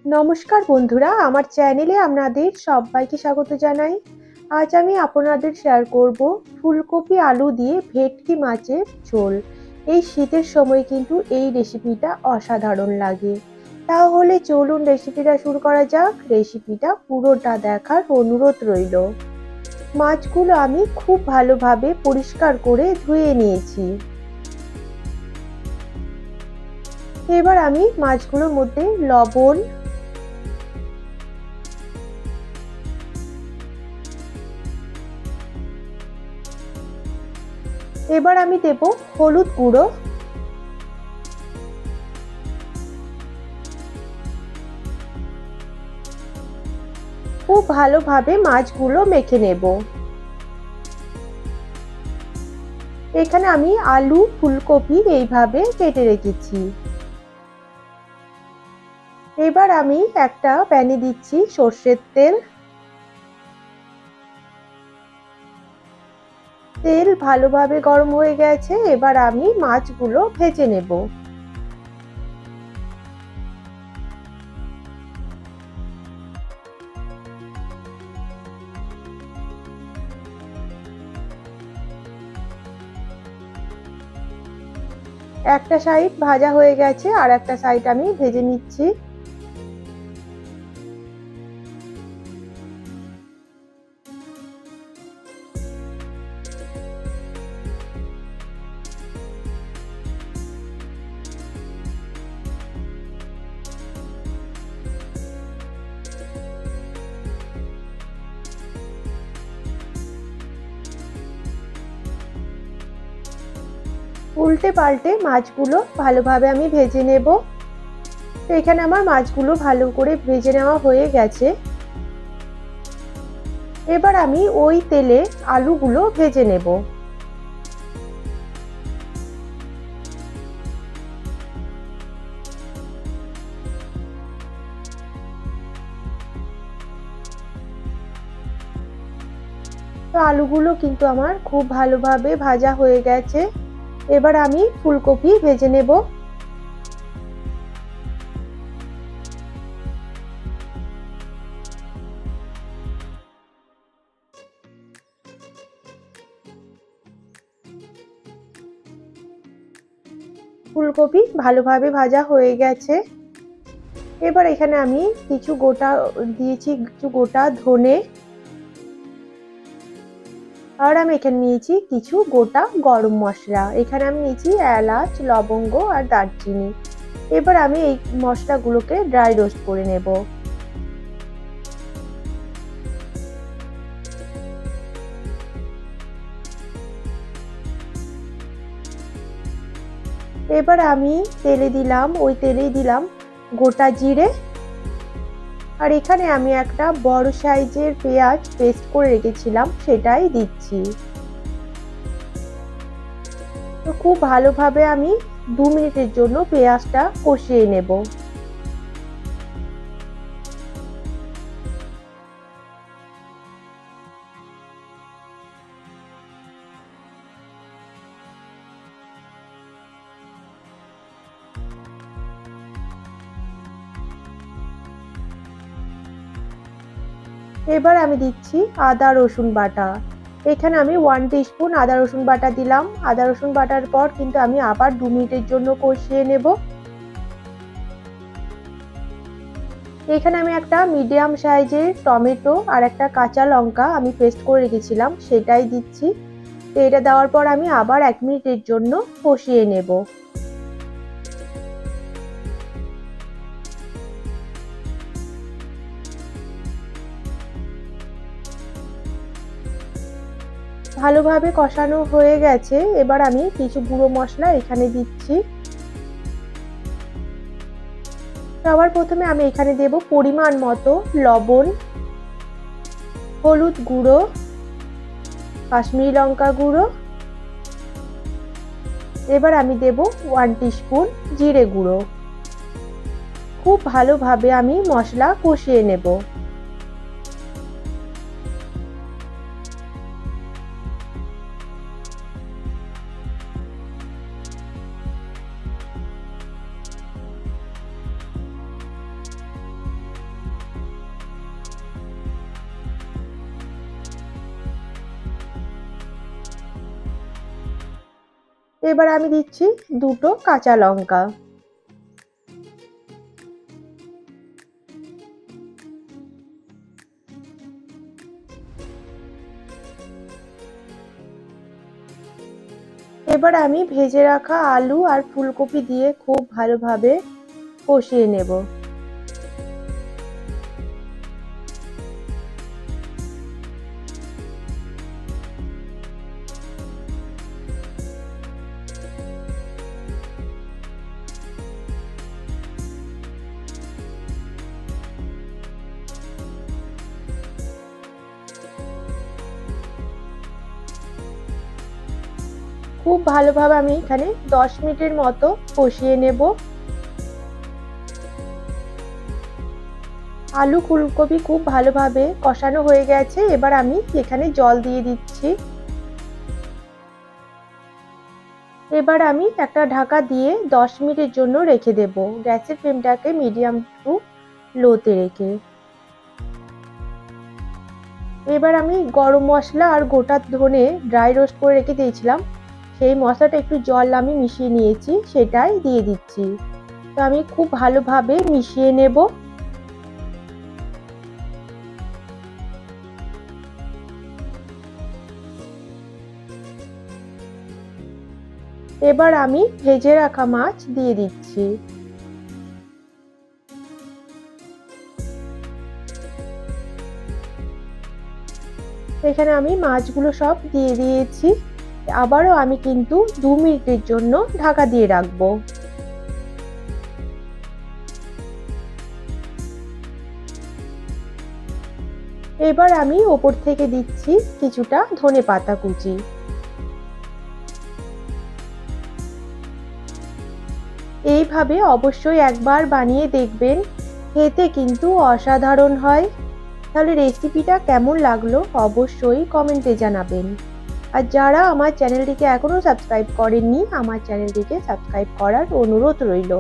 নমস্কার বন্ধুরা, আমার চ্যানেলে আপনাদের সবাইকে স্বাগত জানাই। আজ আমি আপনাদের শেয়ার করব ফুলকপি আলু দিয়ে ভেটকি মাছের ঝোল। এই শীতের সময় কিন্তু এই রেসিপিটা অসাধারণ লাগে। তাহলে চলুন রেসিপিটা শুরু করা যাক। রেসিপিটা পুরোটা দেখার অনুরোধ রইল। মাছগুলো আমি খুব ভালোভাবে পরিষ্কার করে ধুয়ে নিয়েছি। এবার আমি মাছগুলোর মধ্যে লবণ, এবার আমি দেব হলুদ গুঁড়ো, খুব ভালোভাবে মাছগুলো মেখে নেব। এখানে আমি আলু ফুলকপি এইভাবে কেটে রেখেছি। এবার আমি একটা প্যানে দিচ্ছি সর্ষের তেল। তেল ভালোভাবে গরম হয়ে গেছে, এবার আমি মাছগুলো ভেজে নেব। একটা সাইড ভাজা হয়ে গেছে, আর একটা সাইড আমি ভেজে নিচ্ছি। উল্টে পাল্টে মাছগুলো ভালোভাবে আমি ভেজে নেব। তো এখানে আমার মাছগুলো ভালো করে ভেজে নেওয়া হয়ে গেছে। এবার আমি ওই তেলে আলুগুলো ভেজে নেব। তো আলুগুলো কিন্তু আমার খুব ভালোভাবে ভাজা হয়ে গেছে। এবার আমি ফুলকপি ভেজে নেব। ফুলকপি ভালোভাবে ভাজা হয়ে গেছে। এবার এখানে আমি কিছু গোটা ধনে, আর আমি এখানে নিয়েছি কিছু গোটা গরম মশলা। এখানে আমি নিয়েছি এলাচ, লবঙ্গ আর দারচিনি। এবার আমি এই মশলাগুলোকে ড্রাই রোস্ট করে নেব। এবার আমি ওই তেলেই দিলাম গোটা জিরে, আর এখানে আমি একটা বড় সাইজের পেঁয়াজ পেস্ট করে রেখেছিলাম সেটাই দিচ্ছি। তো খুব ভালোভাবে আমি 2 মিনিটের জন্য পেঁয়াজটা কষিয়ে নেব। এবার আমি দিচ্ছি আদা রসুন বাটা। এখানে আমি 1 টিস্পুন আদা রসুন বাটা দিলাম। আদা রসুন বাটার পর কিন্তু আমি আবার 2 মিনিটের জন্য কষিয়ে নেব। এখানে আমি একটা মিডিয়াম সাইজের টমেটো আর একটা কাঁচা লঙ্কা আমি পেস্ট করে রেখেছিলাম সেটাই দিচ্ছি। তো এটা দেওয়ার পর আমি আবার 1 মিনিটের জন্য কষিয়ে নেব। ভালোভাবে কষানো হয়ে গেছে। এবার আমি কিছু গুঁড়ো মশলা এখানে দিচ্ছি। সবার প্রথমে আমি এখানে দেব পরিমাণ মতো লবণ, হলুদ গুঁড়ো, কাশ্মীরি লঙ্কা গুঁড়ো। এবার আমি দেব 1 টিস্পুন জিরে গুঁড়ো। খুব ভালোভাবে আমি মশলা কষিয়ে নেব। এবার আমি দিচ্ছি 2টো কাঁচা লঙ্কা। এবার আমি ভেজে রাখা আলু আর ফুলকপি দিয়ে খুব ভালোভাবে কষিয়ে নেব। খুব ভালোভাবে আমি এখানে 10 মিনিটের মতো কষিয়ে নেব। আলু ফুলকপি খুব ভালোভাবে কষানো হয়ে গেছে। এবার আমি এখানে জল দিয়ে দিচ্ছি। এবার আমি একটা ঢাকা দিয়ে 10 মিনিটের জন্য রেখে দেব, গ্যাসের ফ্লেমটাকে মিডিয়াম টু লোতে রেখে। এবার আমি গরম মশলা আর গোটা ধনে ড্রাই রোস্ট করে রেখে দিয়েছিলাম, সেই মশলাটা একটু জল আমি মিশিয়ে নিয়েছি, সেটাই দিয়ে দিচ্ছি। তো আমি খুব ভালোভাবে মিশিয়ে নেব। এবার আমি ভেজে রাখা মাছ দিয়ে দিচ্ছি। এখানে আমি মাছগুলো সব দিয়ে দিয়েছি। আবারও আমি কিন্তু 2 মিনিটের জন্য ঢাকা দিয়ে রাখবো। এবার আমি ওপর থেকে দিচ্ছি কিছুটা ধনেপাতা কুচি। এইভাবে অবশ্যই একবার বানিয়ে দেখবেন, খেতে কিন্তু অসাধারণ হয়। তাহলে রেসিপিটা কেমন লাগলো অবশ্যই কমেন্টে জানাবেন। আর যারা আমার চ্যানেলটিকে এখনো সাবস্ক্রাইব করেননি, আমার চ্যানেলটিকে সাবস্ক্রাইব করার অনুরোধ রইল।